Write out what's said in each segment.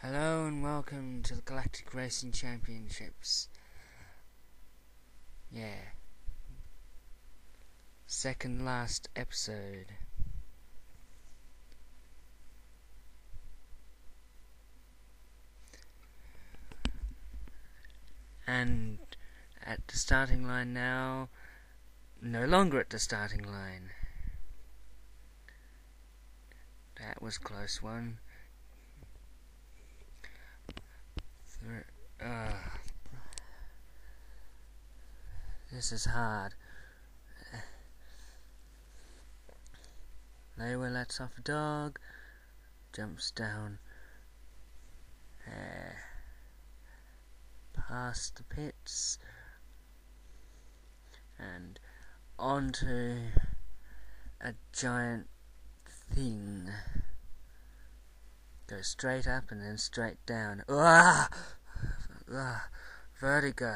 Hello and welcome to the Galactic Racing Championships. Yeah. Second last episode. And at the starting line now. No longer at the starting line. That was a close one. This is hard. Lewa lets off a dog, jumps down past the pits and onto a giant thing. Go straight up and then straight down. Vertigo.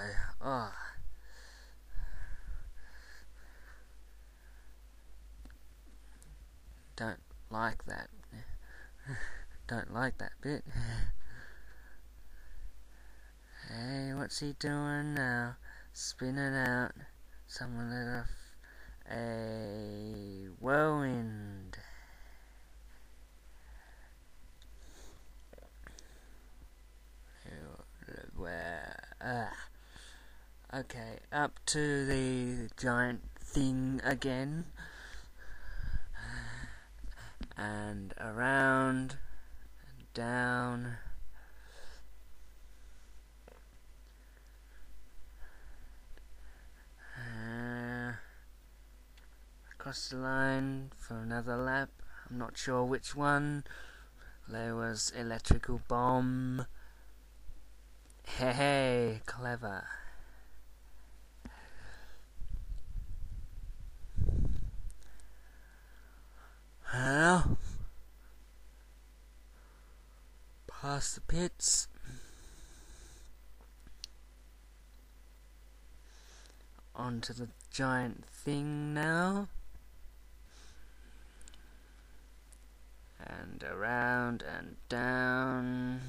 Don't like that. Don't like that bit. Hey, what's he doing now? Spinning out. Someone let off a whirlwind. Okay, up to the giant thing again. And around and down. Across the line for another lap. I'm not sure which one. There was electrical bomb. Hey, clever. Well, past the pits. Onto the giant thing now. And around and down.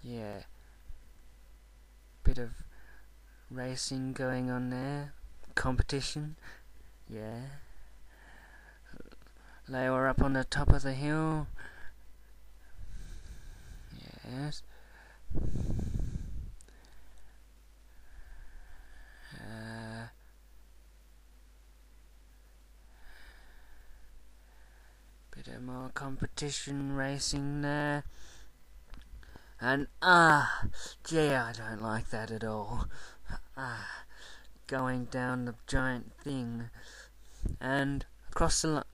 Yeah. Bit of racing going on there. Competition. Yeah. Lower up on the top of the hill. Yes. Bit of more competition racing there. And gee, I don't like that at all. Going down the giant thing and across the line.